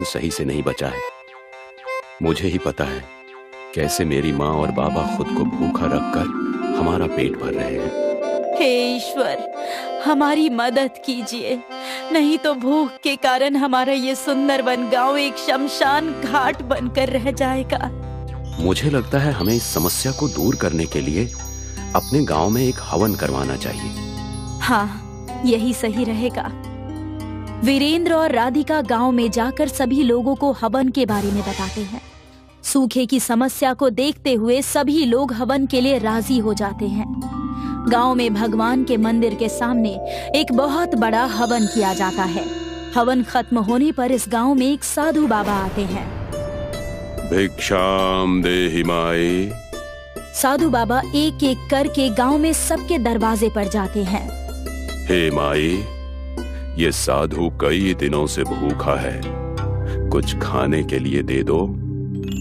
सही से नहीं बचा है। मुझे ही पता है कैसे मेरी माँ और बाबा खुद को भूखा रखकर हमारा पेट भर रहे हैं। हे ईश्वर, हमारी मदद कीजिए, नहीं तो भूख के कारण हमारा ये सुंदर वन गांव एक शमशान घाट बनकर रह जाएगा। मुझे लगता है हमें इस समस्या को दूर करने के लिए अपने गांव में एक हवन करवाना चाहिए। हाँ, यही सही रहेगा। वीरेंद्र और राधिका गांव में जाकर सभी लोगों को हवन के बारे में बताते हैं। सूखे की समस्या को देखते हुए सभी लोग हवन के लिए राजी हो जाते हैं। गांव में भगवान के मंदिर के सामने एक बहुत बड़ा हवन किया जाता है। हवन खत्म होने पर इस गांव में एक साधु बाबा आते हैं। भिक्षाम देहि माई। साधु बाबा एक एक करके गांव में सबके दरवाजे पर जाते हैं। हे माई, ये साधु कई दिनों से भूखा है, कुछ खाने के लिए दे दो।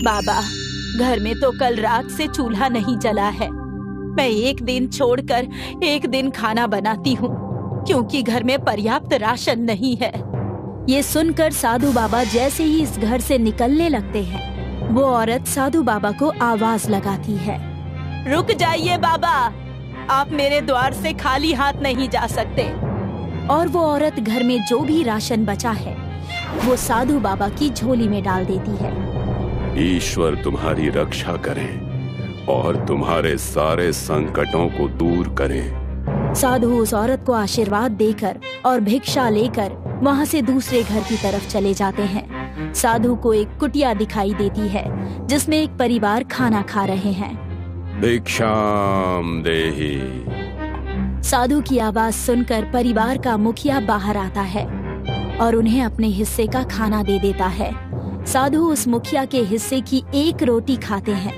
बाबा, घर में तो कल रात से चूल्हा नहीं जला है। मैं एक दिन छोड़कर एक दिन खाना बनाती हूँ, क्योंकि घर में पर्याप्त राशन नहीं है। ये सुनकर साधु बाबा जैसे ही इस घर से निकलने लगते हैं, वो औरत साधु बाबा को आवाज लगाती है। रुक जाइए बाबा, आप मेरे द्वार से खाली हाथ नहीं जा सकते। और वो औरत घर में जो भी राशन बचा है वो साधु बाबा की झोली में डाल देती है। ईश्वर तुम्हारी रक्षा करें और तुम्हारे सारे संकटों को दूर करें। साधु उस औरत को आशीर्वाद देकर और भिक्षा लेकर वहाँ से दूसरे घर की तरफ चले जाते हैं। साधु को एक कुटिया दिखाई देती है जिसमें एक परिवार खाना खा रहे हैं। भिक्षाम देहि। साधु की आवाज सुनकर परिवार का मुखिया बाहर आता है और उन्हें अपने हिस्से का खाना दे देता है। साधु उस मुखिया के हिस्से की एक रोटी खाते हैं,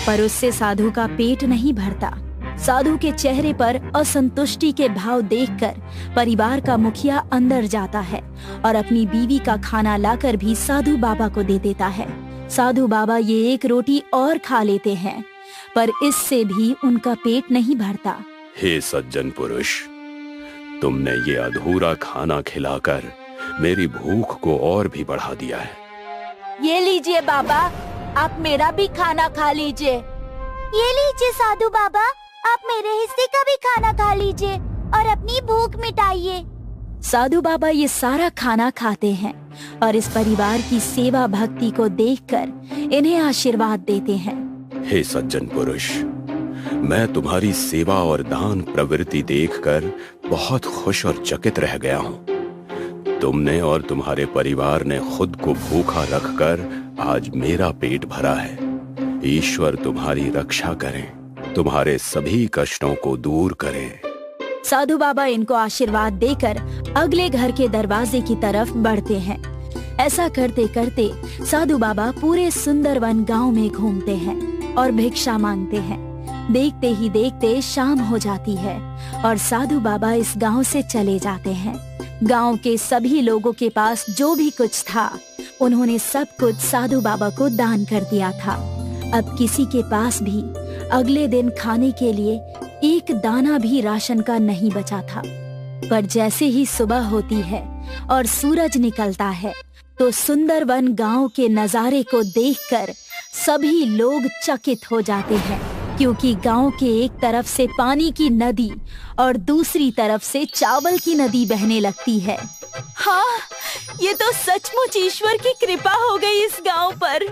पर उससे साधु का पेट नहीं भरता। साधु के चेहरे पर असंतुष्टि के भाव देखकर परिवार का मुखिया अंदर जाता है और अपनी बीवी का खाना लाकर भी साधु बाबा को दे देता है। साधु बाबा ये एक रोटी और खा लेते हैं, पर इससे भी उनका पेट नहीं भरता। हे सज्जन पुरुष, तुमने ये अधूरा खाना खिलाकर मेरी भूख को और भी बढ़ा दिया है। ये लीजिए बाबा, आप मेरा भी खाना खा लीजिए। ये लीजिए साधु बाबा, आप मेरे हिस्से का भी खाना खा लीजिए और अपनी भूख मिटाइए। साधु बाबा ये सारा खाना खाते हैं और इस परिवार की सेवा भक्ति को देखकर इन्हें आशीर्वाद देते हैं। हे सज्जन पुरुष, मैं तुम्हारी सेवा और दान प्रवृत्ति देखकर बहुत खुश और चकित रह गया हूँ। तुमने और तुम्हारे परिवार ने खुद को भूखा रखकर आज मेरा पेट भरा है। ईश्वर तुम्हारी रक्षा करें, तुम्हारे सभी कष्टों को दूर करें। साधु बाबा इनको आशीर्वाद देकर अगले घर के दरवाजे की तरफ बढ़ते हैं। ऐसा करते करते साधु बाबा पूरे सुंदरवन गांव में घूमते हैं और भिक्षा मांगते हैं। देखते ही देखते शाम हो जाती है और साधु बाबा इस गांव से चले जाते हैं। गांव के सभी लोगों के पास जो भी कुछ था, उन्होंने सब कुछ साधु बाबा को दान कर दिया था। अब किसी के पास भी अगले दिन खाने के लिए एक दाना भी राशन का नहीं बचा था। पर जैसे ही सुबह होती है और सूरज निकलता है, तो सुंदरवन गांव के नजारे को देखकर सभी लोग चकित हो जाते हैं, क्योंकि गांव के एक तरफ से पानी की नदी और दूसरी तरफ से चावल की नदी बहने लगती है। हाँ, ये तो सचमुच ईश्वर की कृपा हो गई इस गांव पर।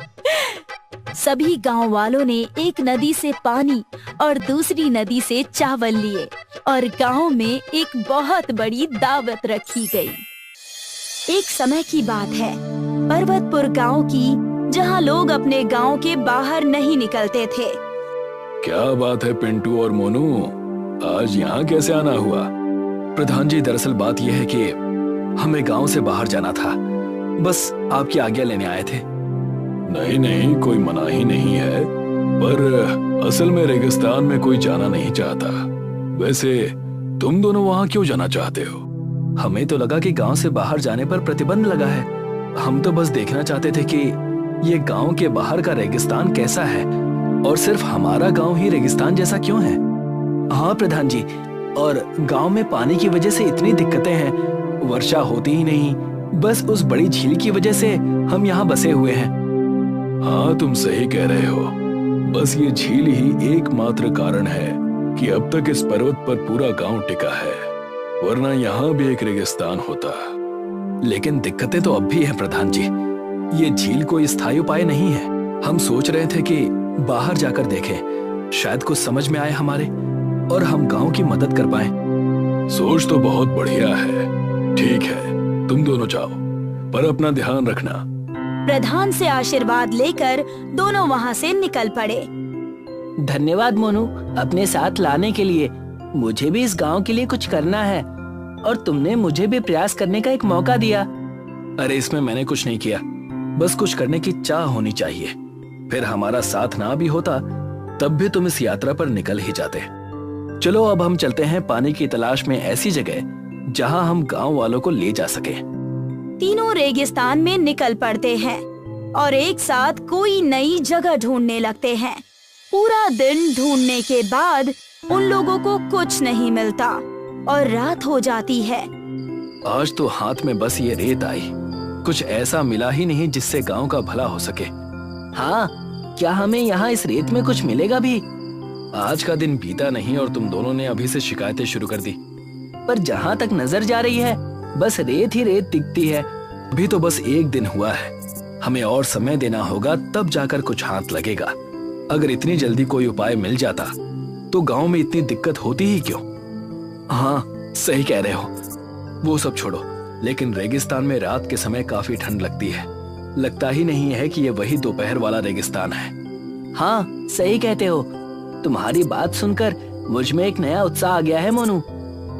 सभी गांव वालों ने एक नदी से पानी और दूसरी नदी से चावल लिए और गांव में एक बहुत बड़ी दावत रखी गई। एक समय की बात है, पर्वतपुर गांव की, जहां लोग अपने गांव के बाहर नहीं निकलते थे। क्या बात है पिंटू और मोनू, आज यहाँ कैसे आना हुआ? प्रधान जी, दरअसल बात यह है कि हमें गांव से बाहर जाना था, बस आपकी आज्ञा लेने आए थे। नहीं नहीं, कोई मना ही नहीं है, पर असल में रेगिस्तान में कोई जाना नहीं चाहता। वैसे तुम दोनों वहाँ क्यों जाना चाहते हो? हमें तो लगा कि गांव से बाहर जाने पर प्रतिबंध लगा है। हम तो बस देखना चाहते थे कि ये गांव के बाहर का रेगिस्तान कैसा है और सिर्फ हमारा गांव ही रेगिस्तान जैसा क्यों है। हाँ प्रधान जी, और गांव में पानी की वजह से इतनी दिक्कतें हैं, वर्षा होती ही नहीं, बस उस बड़ी झील की वजह से हम यहाँ बसे हुए हैं। हाँ, तुम सही कह रहे हो। बस ये झील ही एकमात्र कारण है कि अब तक इस पर्वत पर पूरा गांव टिका है, वरना यहाँ भी एक रेगिस्तान होता। लेकिन दिक्कतें तो अब भी हैं प्रधान जी। ये झील कोई स्थायी उपाय नहीं है। हम सोच रहे थे कि बाहर जाकर देखें, शायद कुछ समझ में आए हमारे और हम गांव की मदद कर पाएं। सोच तो बहुत बढ़िया है। ठीक है, तुम दोनों जाओ, पर अपना ध्यान रखना। प्रधान से आशीर्वाद लेकर दोनों वहाँ से निकल पड़े। धन्यवाद मोनू, अपने साथ लाने के लिए। मुझे भी इस गांव के लिए कुछ करना है और तुमने मुझे भी प्रयास करने का एक मौका दिया। अरे इसमें मैंने कुछ नहीं किया, बस कुछ करने की चाह होनी चाहिए। फिर हमारा साथ ना भी होता तब भी तुम इस यात्रा पर निकल ही जाते। चलो अब हम चलते हैं पानी की तलाश में ऐसी जगह जहां हम गांव वालों को ले जा सके। तीनों रेगिस्तान में निकल पड़ते हैं और एक साथ कोई नई जगह ढूंढने लगते हैं। पूरा दिन ढूंढने के बाद उन लोगों को कुछ नहीं मिलता और रात हो जाती है। आज तो हाथ में बस ये रेत आई, कुछ ऐसा मिला ही नहीं जिससे गांव का भला हो सके। हाँ, क्या हमें यहाँ इस रेत में कुछ मिलेगा भी? आज का दिन बीता नहीं और तुम दोनों ने अभी से शिकायतें शुरू कर दी। पर जहाँ तक नजर जा रही है बस रेत ही रेत दिखती है। अभी तो बस एक दिन हुआ है, हमें और समय देना होगा, तब जाकर कुछ हाथ लगेगा। अगर इतनी जल्दी कोई उपाय मिल जाता तो गांव में इतनी दिक्कत होती ही क्यों? हाँ, सही कह रहे हो। वो सब छोड़ो, लेकिन रेगिस्तान में रात के समय काफी ठंड लगती है। लगता ही नहीं है कि ये वही दोपहर वाला रेगिस्तान है। हाँ, सही कहते हो। तुम्हारी बात सुनकर मुझ में एक नया उत्साह आ गया है मोनू।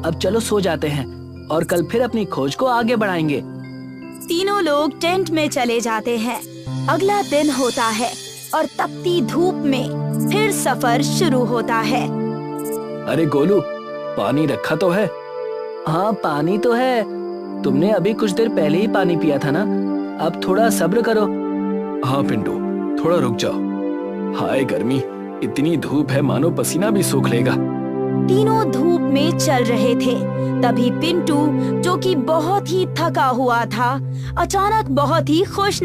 अब चलो सो जाते हैं और कल फिर अपनी खोज को आगे बढ़ाएंगे। तीनों लोग टेंट में चले जाते हैं। अगला दिन होता है और तपती धूप में फिर सफर शुरू होता है। अरे गोलू, पानी रखा तो है? हाँ, पानी तो है। तुमने अभी कुछ देर पहले ही पानी पिया था ना, अब थोड़ा सब्र करो। हाँ पिंटू, थोड़ा रुक जाओ। हाय गर्मी, इतनी धूप है मानो पसीना भी सूख लेगा। तीनों धूप में चल रहे थे, तभी पिंटू जो कि बहुत ही थका हुआ था, अचानक बहुत ही खुश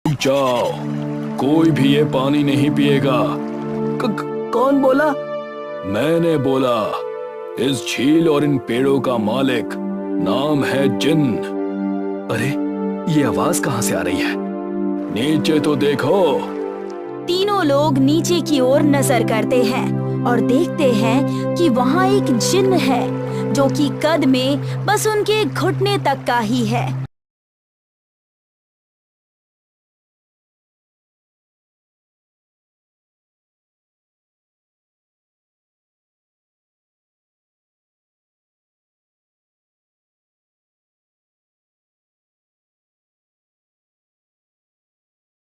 जाओ, कोई भी ये पानी नहीं पिएगा। कौन बोला? मैंने बोला। इस झील और इन पेड़ों का मालिक नाम है जिन। अरे ये आवाज कहाँ से आ रही है? नीचे तो देखो। तीनों लोग नीचे की ओर नजर करते हैं और देखते हैं कि वहाँ एक जिन्न है जो कि कद में बस उनके घुटने तक का ही है।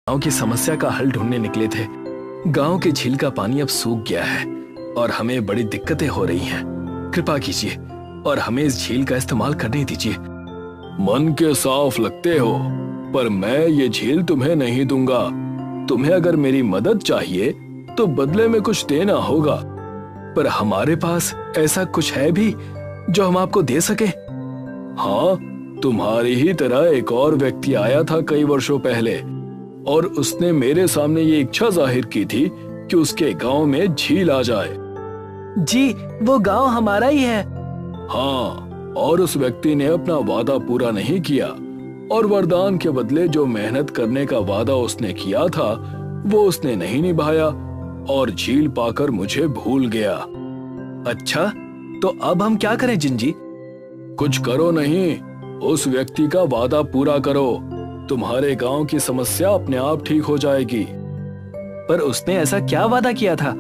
गांव की समस्या का हल ढूंढने निकले थे। गांव के झील का पानी अब सूख गया है और हमें बड़ी दिक्कतें हो रही हैं। कृपा कीजिए और हमें इस झील का इस्तेमाल करने दीजिए। मन के साफ लगते हो, पर मैं ये झील तुम्हें नहीं दूंगा। तुम्हें अगर मेरी मदद चाहिए तो बदले में कुछ देना होगा। पर हमारे पास ऐसा कुछ है भी जो हम आपको दे सके? हाँ, तुम्हारी ही तरह एक और व्यक्ति आया था कई वर्षों पहले और उसने मेरे सामने ये इच्छा जाहिर की थी कि उसके गांव में झील आ जाए। जी, वो गांव हमारा ही है। हाँ, और उस व्यक्ति ने अपना वादा पूरा नहीं किया और वरदान के बदले जो मेहनत करने का वादा उसने किया था वो उसने नहीं निभाया और झील पाकर मुझे भूल गया। अच्छा, तो अब हम क्या करें जिन जी? कुछ करो नहीं, उस व्यक्ति का वादा पूरा करो, तुम्हारे गांव की समस्या अपने आप ठीक हो जाएगी। पर उसने ऐसा क्या वादा किया था?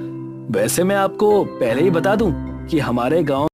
वैसे मैं आपको पहले ही बता दूं कि हमारे गांव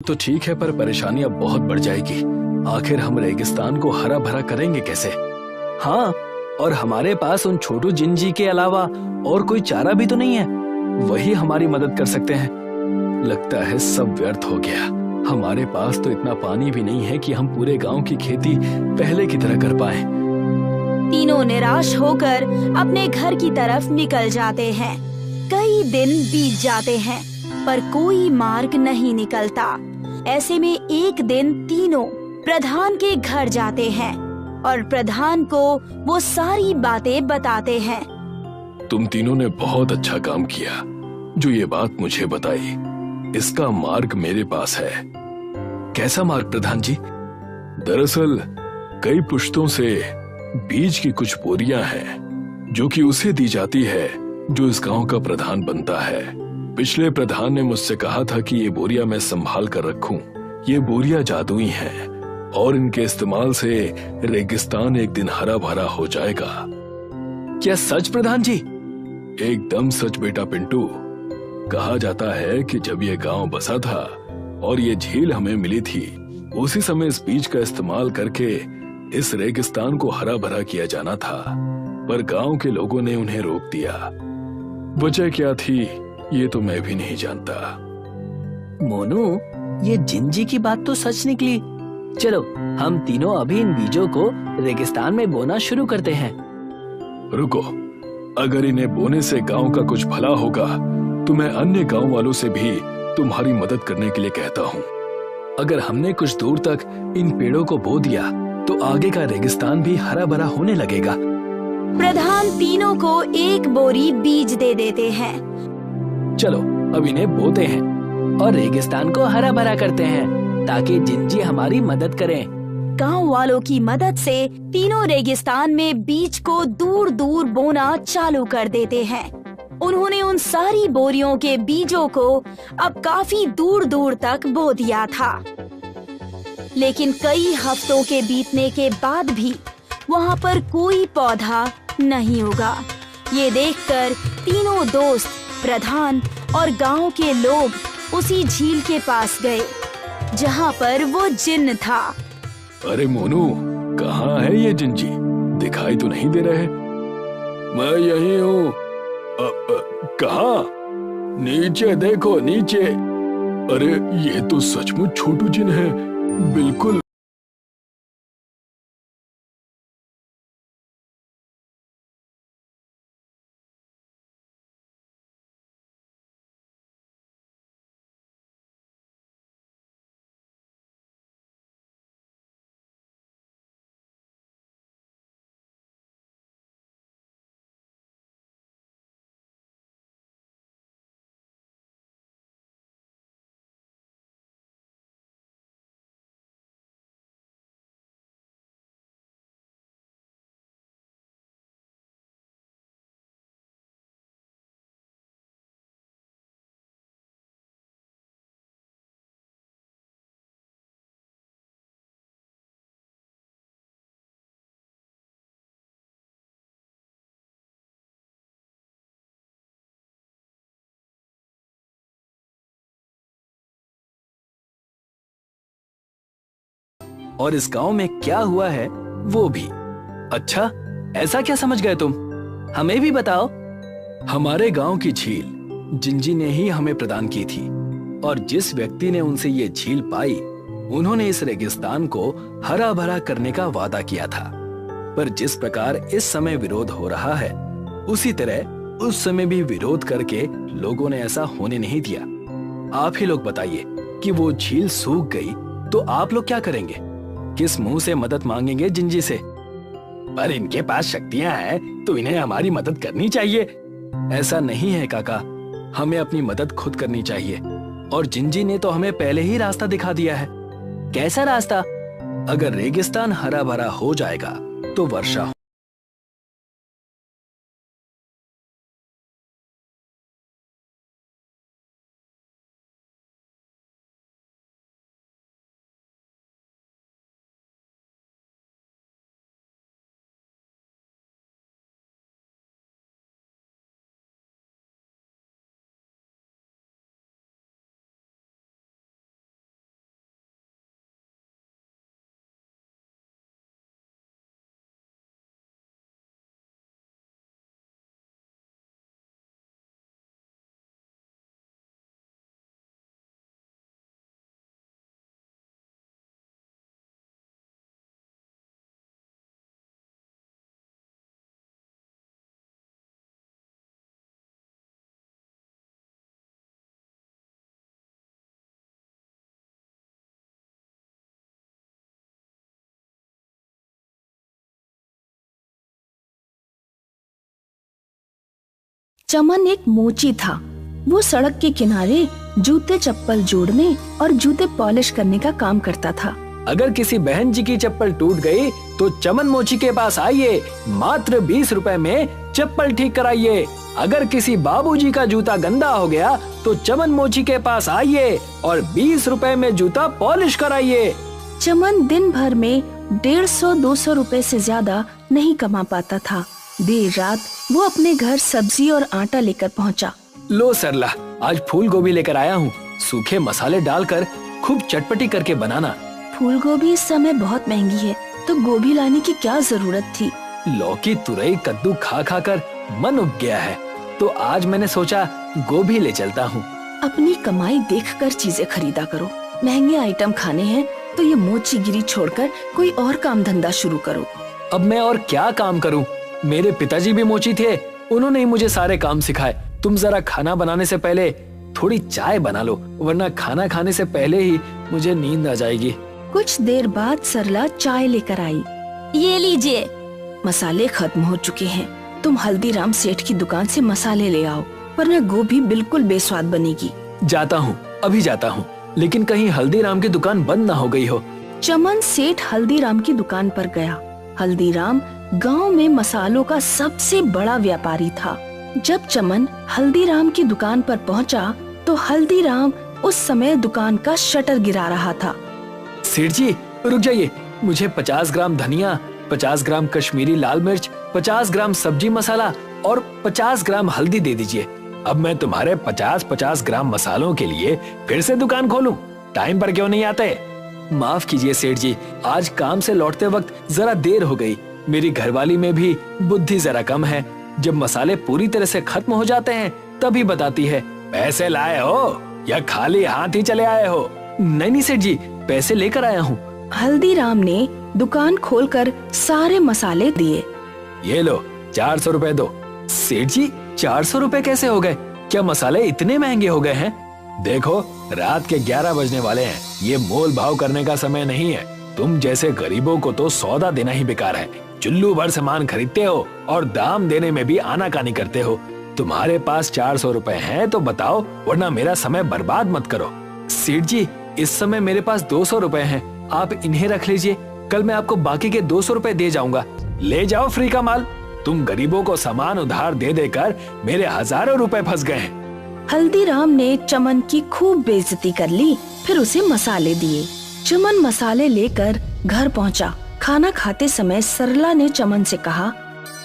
तो ठीक है, पर परेशानी अब बहुत बढ़ जाएगी। आखिर हम रेगिस्तान को हरा भरा करेंगे कैसे? हाँ, और हमारे पास उन छोटू जिंजी के अलावा और कोई चारा भी तो नहीं है। वही हमारी मदद कर सकते हैं। लगता है सब व्यर्थ हो गया। हमारे पास तो इतना पानी भी नहीं है कि हम पूरे गांव की खेती पहले की तरह कर पाए। तीनों निराश होकर अपने घर की तरफ निकल जाते हैं। कई दिन बीत जाते हैं पर कोई मार्ग नहीं निकलता। ऐसे में एक दिन तीनों प्रधान के घर जाते हैं और प्रधान को वो सारी बातें बताते हैं। तुम तीनों ने बहुत अच्छा काम किया जो ये बात मुझे बताई। इसका मार्ग मेरे पास है। कैसा मार्ग प्रधान जी? दरअसल कई पुश्तों से बीज की कुछ बोरियां हैं जो कि उसे दी जाती है जो इस गांव का प्रधान बनता है। पिछले प्रधान ने मुझसे कहा था कि ये बोरिया मैं संभाल कर रखूं। ये बोरिया जादुई हैं और इनके इस्तेमाल से रेगिस्तान एक दिन हरा भरा हो जाएगा। क्या सच प्रधान जी? एकदम सच बेटा पिंटू। कहा जाता है कि जब ये गांव बसा था और ये झील हमें मिली थी, उसी समय इस बीज का इस्तेमाल करके इस रेगिस्तान को हरा भरा किया जाना था, पर गांव के लोगों ने उन्हें रोक दिया। वजह क्या थी ये तो मैं भी नहीं जानता। मोनू, ये जिंजी की बात तो सच निकली। चलो हम तीनों अभी इन बीजों को रेगिस्तान में बोना शुरू करते हैं। रुको, अगर इन्हें बोने से गांव का कुछ भला होगा तो मैं अन्य गांव वालों से भी तुम्हारी मदद करने के लिए कहता हूँ। अगर हमने कुछ दूर तक इन पेड़ों को बो दिया तो आगे का रेगिस्तान भी हरा भरा होने लगेगा। प्रधान तीनों को एक बोरी बीज दे देते हैं। चलो अब इन्हें बोते हैं और रेगिस्तान को हरा भरा करते हैं ताकि जिंजी हमारी मदद करें। गांव वालों की मदद से तीनों रेगिस्तान में बीज को दूर दूर बोना चालू कर देते हैं। उन्होंने उन सारी बोरियों के बीजों को अब काफी दूर दूर तक बो दिया था, लेकिन कई हफ्तों के बीतने के बाद भी वहाँ पर कोई पौधा नहीं उगा। ये देखकर तीनों दोस्त, प्रधान और गांव के लोग उसी झील के पास गए जहाँ पर वो जिन्न था। अरे मोनू, कहाँ है ये जिंजी? दिखाई तो नहीं दे रहे। मैं यही हूँ। कहाँ? नीचे देखो, नीचे। अरे ये तो सचमुच छोटू जिन है, बिल्कुल। और इस गांव में क्या हुआ है वो भी। अच्छा, ऐसा क्या समझ गए तुम? हमें भी बताओ। हमारे गांव की झील जिंजी ने ही हमें प्रदान की थी, और जिस व्यक्ति ने उनसे ये झील पाई, उन्होंने इस रेगिस्तान को हरा भरा करने का वादा किया था। पर जिस प्रकार इस समय विरोध हो रहा है, उसी तरह उस समय भी विरोध करके लोगों ने ऐसा होने नहीं दिया। आप ही लोग बताइए कि वो झील सूख गई तो आप लोग क्या करेंगे? किस मुंह से मदद मांगेंगे जिंजी से? पर इनके पास शक्तियां हैं तो इन्हें हमारी मदद करनी चाहिए। ऐसा नहीं है काका, हमें अपनी मदद खुद करनी चाहिए, और जिंजी ने तो हमें पहले ही रास्ता दिखा दिया है। कैसा रास्ता? अगर रेगिस्तान हरा भरा हो जाएगा तो वर्षा चमन एक मोची था। वो सड़क के किनारे जूते चप्पल जोड़ने और जूते पॉलिश करने का काम करता था। अगर किसी बहन जी की चप्पल टूट गई तो चमन मोची के पास आइए, मात्र 20 रुपए में चप्पल ठीक कराइए। अगर किसी बाबूजी का जूता गंदा हो गया तो चमन मोची के पास आइए और 20 रुपए में जूता पॉलिश कराइए। चमन दिन भर में 150-200 रुपए से ज्यादा नहीं कमा पाता था। देर रात वो अपने घर सब्जी और आटा लेकर पहुंचा। लो सरला, आज फूल गोभी लेकर आया हूँ। सूखे मसाले डालकर खूब चटपटी करके बनाना। फूल गोभी इस समय बहुत महंगी है, तो गोभी लाने की क्या जरूरत थी? लौकी तुरई कद्दू खा खा कर मन उब गया है, तो आज मैंने सोचा गोभी ले चलता हूँ। अपनी कमाई देखकर चीजें खरीदा करो। महंगे आइटम खाने हैं तो ये मोचीगिरी छोड़कर कोई और काम धंधा शुरू करो। अब मैं और क्या काम करूँ? मेरे पिताजी भी मोची थे, उन्होंने ही मुझे सारे काम सिखाए। तुम जरा खाना बनाने से पहले थोड़ी चाय बना लो, वरना खाना खाने से पहले ही मुझे नींद आ जाएगी। कुछ देर बाद सरला चाय लेकर आई। ये लीजिए। मसाले खत्म हो चुके हैं, तुम हल्दीराम सेठ की दुकान से मसाले ले आओ, वरना गोभी बिल्कुल बेस्वाद बनेगी। जाता हूँ, अभी जाता हूँ, लेकिन कहीं हल्दीराम की दुकान बंद ना हो गई हो। चमन सेठ हल्दीराम की दुकान पर गया। हल्दीराम गांव में मसालों का सबसे बड़ा व्यापारी था। जब चमन हल्दीराम की दुकान पर पहुंचा तो हल्दीराम उस समय दुकान का शटर गिरा रहा था। सेठ जी रुक जाइए, मुझे 50 ग्राम धनिया, 50 ग्राम कश्मीरी लाल मिर्च, 50 ग्राम सब्जी मसाला और 50 ग्राम हल्दी दे दीजिए। अब मैं तुम्हारे 50-50 ग्राम मसालों के लिए फिर से दुकान खोलूं? टाइम पर क्यों नहीं आते? माफ कीजिए सेठ जी, आज काम से लौटते वक्त जरा देर हो गई। मेरी घरवाली में भी बुद्धि जरा कम है, जब मसाले पूरी तरह से खत्म हो जाते हैं तभी बताती है। पैसे लाए हो या खाली हाथ ही चले आए हो? नहीं सेठ जी, पैसे लेकर आया हूँ। हल्दीराम ने दुकान खोलकर सारे मसाले दिए। ये लो 400 रुपए दो। सेठ जी 400 रुपए कैसे हो गए? क्या मसाले इतने महंगे हो गए हैं? देखो रात के 11 बजने वाले हैं, ये मोल भाव करने का समय नहीं है। तुम जैसे गरीबों को तो सौदा देना ही बेकार है। चुल्लू भर सामान खरीदते हो और दाम देने में भी आनाकानी करते हो। तुम्हारे पास 400 रुपए हैं तो बताओ, वरना मेरा समय बर्बाद मत करो। सेठ जी इस समय मेरे पास 200 रुपए हैं, आप इन्हें रख लीजिए, कल मैं आपको बाकी के 200 रुपए दे जाऊंगा। ले जाओ फ्री का माल। तुम गरीबों को सामान उधार दे देकर मेरे हजारों रुपए फंस गए हैं। हल्दीराम ने चमन की खूब बेइज्जती कर ली, फिर उसे मसाले दिए। चमन मसाले लेकर घर पहुंचा। खाना खाते समय सरला ने चमन से कहा,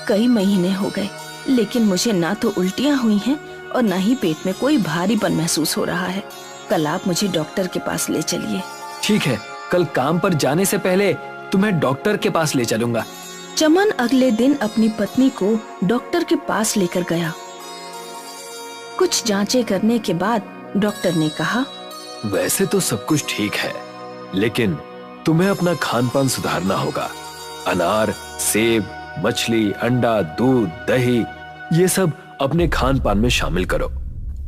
कई महीने हो गए, लेकिन मुझे ना तो उल्टियाँ हुई हैं और ना ही पेट में कोई भारीपन महसूस हो रहा है। कल आप मुझे डॉक्टर के पास ले चलिए। ठीक है, कल काम पर जाने से पहले तुम्हें डॉक्टर के पास ले चलूंगा। चमन अगले दिन अपनी पत्नी को डॉक्टर के पास लेकर गया। कुछ जांचें करने के बाद डॉक्टर ने कहा, वैसे तो सब कुछ ठीक है, लेकिन तुम्हें अपना खान पान सुधारना होगा। अनार, सेब, मछली, अंडा, दूध, दही, ये सब अपने खान पान में शामिल करो।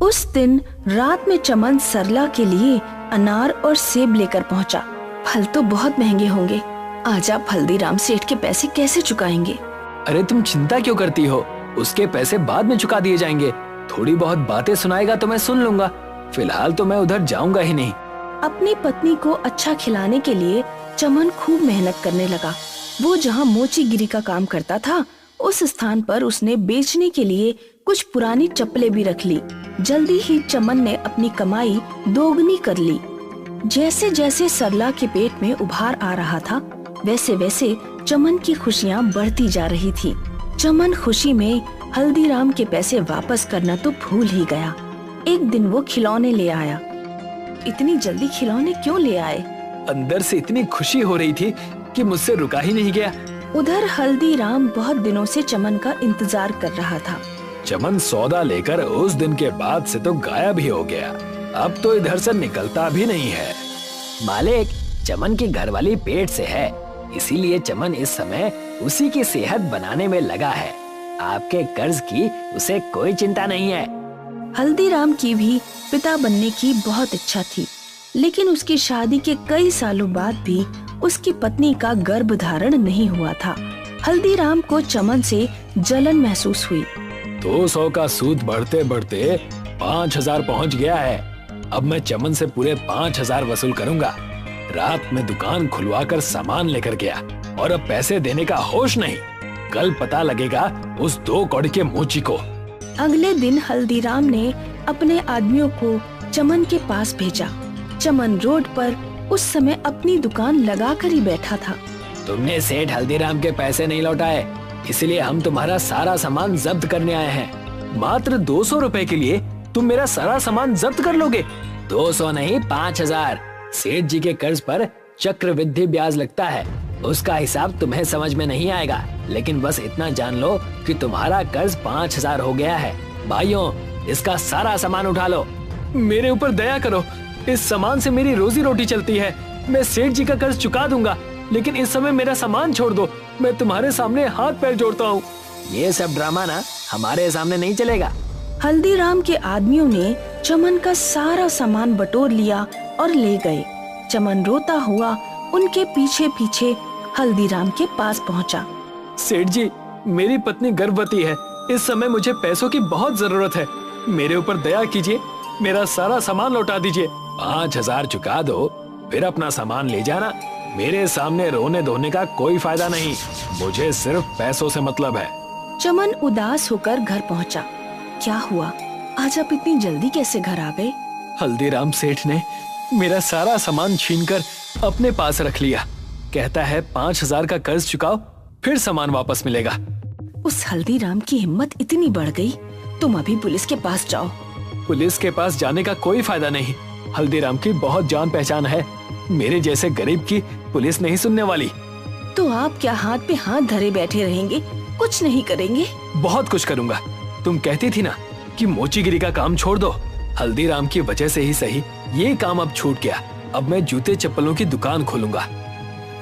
उस दिन रात में चमन सरला के लिए अनार और सेब लेकर पहुंचा। फल तो बहुत महंगे होंगे, आज आप हल्दीराम सेठ के पैसे कैसे चुकाएंगे? अरे तुम चिंता क्यों करती हो, उसके पैसे बाद में चुका दिए जाएंगे। थोड़ी बहुत बातें सुनाएगा तो मैं सुन लूंगा, फिलहाल तो मैं उधर जाऊंगा ही नहीं। अपनी पत्नी को अच्छा खिलाने के लिए चमन खूब मेहनत करने लगा। वो जहाँ मोचीगिरी का काम करता था, उस स्थान पर उसने बेचने के लिए कुछ पुरानी चप्पलें भी रख ली। जल्दी ही चमन ने अपनी कमाई दोगुनी कर ली। जैसे जैसे सरला के पेट में उभार आ रहा था, वैसे वैसे चमन की खुशियाँ बढ़ती जा रही थी। चमन खुशी में हल्दीराम के पैसे वापस करना तो भूल ही गया। एक दिन वो खिलौने ले आया। इतनी जल्दी खिलौने क्यों ले आए? अंदर से इतनी खुशी हो रही थी कि मुझसे रुका ही नहीं गया। उधर हल्दीराम बहुत दिनों से चमन का इंतजार कर रहा था। चमन सौदा लेकर उस दिन के बाद से तो गायब ही हो गया। अब तो इधर से निकलता भी नहीं है। मालिक, चमन की घरवाली पेट से है, इसीलिए चमन इस समय उसी की सेहत बनाने में लगा है। आपके कर्ज की उसे कोई चिंता नहीं है। हल्दीराम की भी पिता बनने की बहुत इच्छा थी, लेकिन उसकी शादी के कई सालों बाद भी उसकी पत्नी का गर्भ धारण नहीं हुआ था। हल्दीराम को चमन से जलन महसूस हुई। 200 का सूद बढ़ते बढ़ते 5000 पहुंच गया है। अब मैं चमन से पूरे 5000 वसूल करूंगा। रात में दुकान खुलवाकर सामान लेकर गया और अब पैसे देने का होश नहीं। कल पता लगेगा उस 2 कौड़ी के मोची को। अगले दिन हल्दीराम ने अपने आदमियों को चमन के पास भेजा। चमन रोड पर उस समय अपनी दुकान लगाकर ही बैठा था। तुमने सेठ हल्दीराम के पैसे नहीं लौटाए, इसलिए हम तुम्हारा सारा सामान जब्त करने आए हैं। मात्र 200 रुपए के लिए तुम मेरा सारा सामान जब्त कर लोगे? 200 नहीं, 5000। सेठ जी के कर्ज पर चक्रवृद्धि ब्याज लगता है, उसका हिसाब तुम्हें समझ में नहीं आएगा, लेकिन बस इतना जान लो कि तुम्हारा कर्ज 5000 हो गया है। भाइयों, इसका सारा सामान उठा लो। मेरे ऊपर दया करो, इस सामान से मेरी रोजी रोटी चलती है। मैं सेठ जी का कर्ज चुका दूंगा, लेकिन इस समय मेरा सामान छोड़ दो। मैं तुम्हारे सामने हाथ पैर जोड़ता हूँ। ये सब ड्रामा ना हमारे सामने नहीं चलेगा। हल्दीराम के आदमियों ने चमन का सारा सामान बटोर लिया और ले गए। चमन रोता हुआ उनके पीछे पीछे हल्दीराम के पास पहुंचा। सेठ जी, मेरी पत्नी गर्भवती है। इस समय मुझे पैसों की बहुत जरूरत है। मेरे ऊपर दया कीजिए, मेरा सारा सामान लौटा दीजिए। 5000 चुका दो, फिर अपना सामान ले जाना। मेरे सामने रोने धोने का कोई फायदा नहीं, मुझे सिर्फ पैसों से मतलब है। चमन उदास होकर घर पहुंचा। क्या हुआ, आज आप इतनी जल्दी कैसे घर आ गए? हल्दीराम सेठ ने मेरा सारा सामान छीनकर अपने पास रख लिया। कहता है 5000 का कर्ज चुकाओ, फिर सामान वापस मिलेगा। उस हल्दीराम की हिम्मत इतनी बढ़ गई, तुम अभी पुलिस के पास जाओ। पुलिस के पास जाने का कोई फायदा नहीं। हल्दीराम की बहुत जान पहचान है, मेरे जैसे गरीब की पुलिस नहीं सुनने वाली। तो आप क्या हाथ पे हाथ धरे बैठे रहेंगे, कुछ नहीं करेंगे? बहुत कुछ करूंगा। तुम कहती थी ना कि मोचीगिरी का काम छोड़ दो। हल्दीराम की वजह से ही सही ये काम अब छूट गया। अब मैं जूते चप्पलों की दुकान खोलूंगा।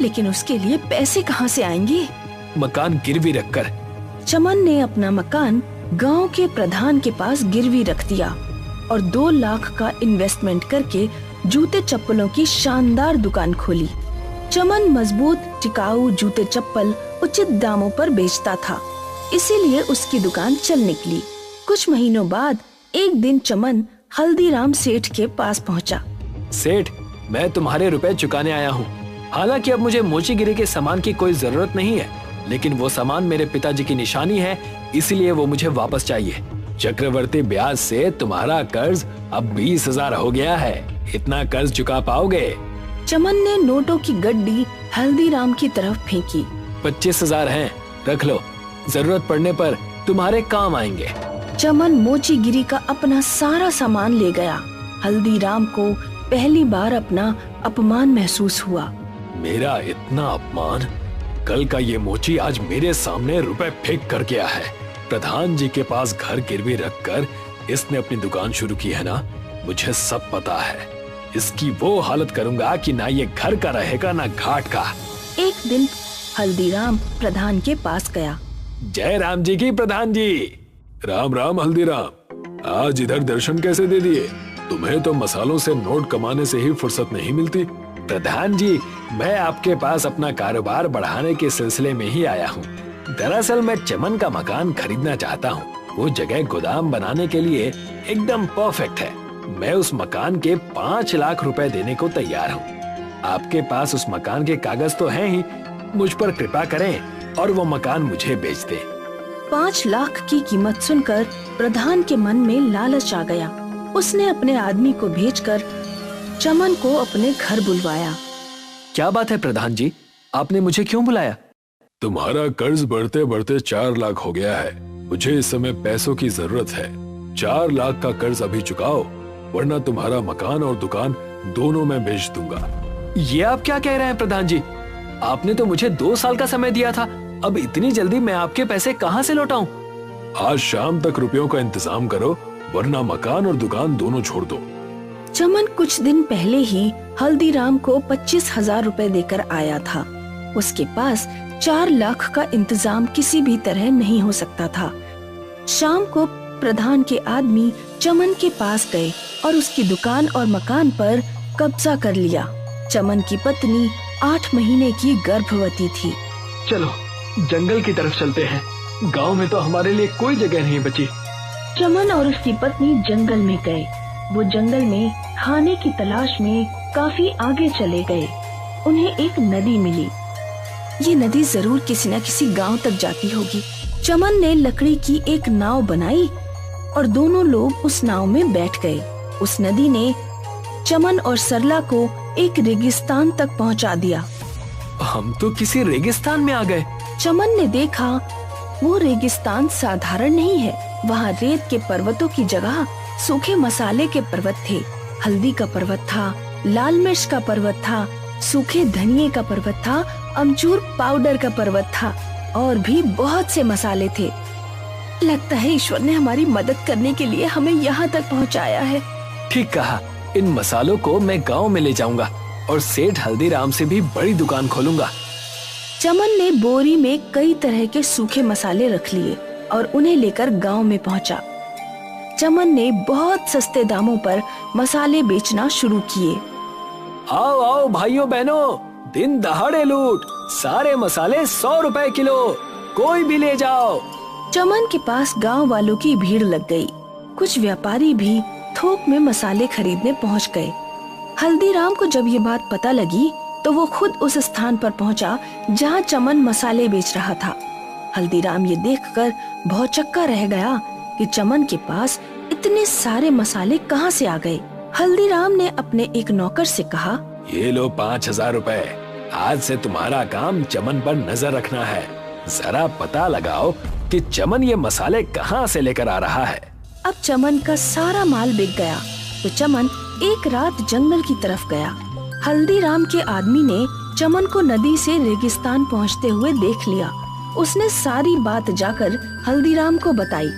लेकिन उसके लिए पैसे कहाँ से आएंगे? मकान गिरवी रखकर। चमन ने अपना मकान गांव के प्रधान के पास गिरवी रख दिया और 2 लाख का इन्वेस्टमेंट करके जूते चप्पलों की शानदार दुकान खोली। चमन मजबूत टिकाऊ जूते चप्पल उचित दामों पर बेचता था, इसीलिए उसकी दुकान चल निकली। कुछ महीनों बाद एक दिन चमन हल्दीराम सेठ के पास पहुंचा। सेठ, मैं तुम्हारे रुपए चुकाने आया हूँ। हालांकि अब मुझे मोचीगिरी के सामान की कोई जरूरत नहीं है, लेकिन वो सामान मेरे पिताजी की निशानी है, इसलिए वो मुझे वापस चाहिए। चक्रवर्ती ब्याज से तुम्हारा कर्ज अब 20000 हो गया है। इतना कर्ज चुका पाओगे? चमन ने नोटों की गड्डी हल्दीराम की तरफ फेंकी। 25000 हैं, रख लो, जरूरत पड़ने पर तुम्हारे काम आएंगे। चमन मोचीगिरी का अपना सारा सामान ले गया। हल्दीराम को पहली बार अपना अपमान महसूस हुआ। मेरा इतना अपमान, कल का ये मोची आज मेरे सामने रुपए फेंक कर गया है। प्रधान जी के पास घर गिरवी रखकर इसने अपनी दुकान शुरू की है ना, मुझे सब पता है। इसकी वो हालत करूंगा कि ना ये घर का रहेगा ना घाट का। एक दिन हल्दीराम प्रधान के पास गया। जय राम जी की प्रधान जी। राम राम हल्दीराम, आज इधर दर्शन कैसे दे दिए? तुम्हें तो मसालों से नोट कमाने से ही फुर्सत नहीं मिलती। प्रधान जी, मैं आपके पास अपना कारोबार बढ़ाने के सिलसिले में ही आया हूँ। दरअसल मैं चमन का मकान खरीदना चाहता हूँ। वो जगह गोदाम बनाने के लिए एकदम परफेक्ट है। मैं उस मकान के 5 लाख रुपए देने को तैयार हूँ। आपके पास उस मकान के कागज तो हैं ही, मुझ पर कृपा करें और वो मकान मुझे बेच दें। 5 लाख की कीमत सुनकर प्रधान के मन में लालच आ गया। उसने अपने आदमी को भेजकर चमन को अपने घर बुलवाया। क्या बात है प्रधान जी, आपने मुझे क्यों बुलाया? तुम्हारा कर्ज बढ़ते बढ़ते 4 लाख हो गया है। मुझे इस समय पैसों की जरूरत है। 4 लाख का कर्ज अभी चुकाओ, वरना तुम्हारा मकान और दुकान दोनों मैं बेच दूंगा। ये आप क्या कह रहे हैं प्रधान जी? आपने तो मुझे 2 साल का समय दिया था। अब इतनी जल्दी मैं आपके पैसे कहाँ से लौटाऊं? आज शाम तक रुपयों का इंतजाम करो, वरना मकान और दुकान दोनों छोड़ दो। चमन कुछ दिन पहले ही हल्दीराम को 25,000 रुपए देकर आया था। उसके पास 4 लाख का इंतजाम किसी भी तरह नहीं हो सकता था। शाम को प्रधान के आदमी चमन के पास गए और उसकी दुकान और मकान पर कब्जा कर लिया। चमन की पत्नी 8 महीने की गर्भवती थी। चलो जंगल की तरफ चलते हैं, गांव में तो हमारे लिए कोई जगह नहीं बची। चमन और उसकी पत्नी जंगल में गए। वो जंगल में खाने की तलाश में काफी आगे चले गए। उन्हें एक नदी मिली। ये नदी जरूर किसी न किसी गांव तक जाती होगी। चमन ने लकड़ी की एक नाव बनाई और दोनों लोग उस नाव में बैठ गए। उस नदी ने चमन और सरला को एक रेगिस्तान तक पहुंचा दिया। हम तो किसी रेगिस्तान में आ गए। चमन ने देखा वो रेगिस्तान साधारण नहीं है। वहाँ रेत के पर्वतों की जगह सूखे मसाले के पर्वत थे। हल्दी का पर्वत था, लाल मिर्च का पर्वत था, सूखे धनिये का पर्वत था, अमचूर पाउडर का पर्वत था और भी बहुत से मसाले थे। लगता है ईश्वर ने हमारी मदद करने के लिए हमें यहाँ तक पहुँचाया है। ठीक कहा, इन मसालों को मैं गांव में ले जाऊंगा और सेठ हल्दीराम से भी बड़ी दुकान खोलूंगा। चमन ने बोरी में कई तरह के सूखे मसाले रख लिए और उन्हें लेकर गांव में पहुंचा। चमन ने बहुत सस्ते दामों पर मसाले बेचना शुरू किए। आओ आओ भाइयों बहनों, दिन दहाड़े लूट, सारे मसाले 100 रुपए किलो, कोई भी ले जाओ। चमन के पास गांव वालों की भीड़ लग गई। कुछ व्यापारी भी थोक में मसाले खरीदने पहुंच गए। हल्दीराम को जब ये बात पता लगी तो वो खुद उस स्थान पर पहुंचा जहां चमन मसाले बेच रहा था। हल्दीराम ये देखकर भौचक्का रह गया कि चमन के पास इतने सारे मसाले कहां से आ गए। हल्दीराम ने अपने एक नौकर से कहा, ये लो 5,000 रुपए। आज से तुम्हारा काम चमन पर नजर रखना है। जरा पता लगाओ कि चमन ये मसाले कहां से लेकर आ रहा है। अब चमन का सारा माल बिक गया तो चमन एक रात जंगल की तरफ गया। हल्दीराम के आदमी ने चमन को नदी से रेगिस्तान पहुंचते हुए देख लिया। उसने सारी बात जाकर हल्दीराम को बताई।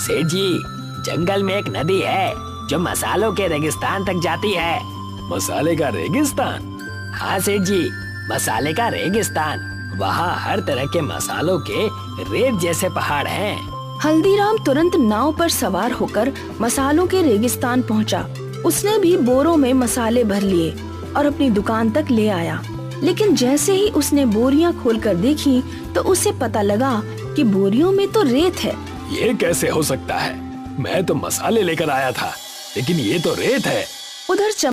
सेठ जी, जंगल में एक नदी है जो मसालों के रेगिस्तान तक जाती है। मसाले का रेगिस्तान? हाँ सेठ जी, मसाले का रेगिस्तान। वहाँ हर तरह के मसालों के रेत जैसे पहाड़ हैं। हल्दीराम तुरंत नाव पर सवार होकर मसालों के रेगिस्तान पहुंचा। उसने भी बोरों में मसाले भर लिए और अपनी दुकान तक ले आया। लेकिन जैसे ही उसने बोरियां खोलकर देखी तो उसे पता लगा कि बोरियों में तो रेत है। ये कैसे हो सकता है? मैं तो मसाले लेकर आया था, लेकिन ये तो रेत है। उधर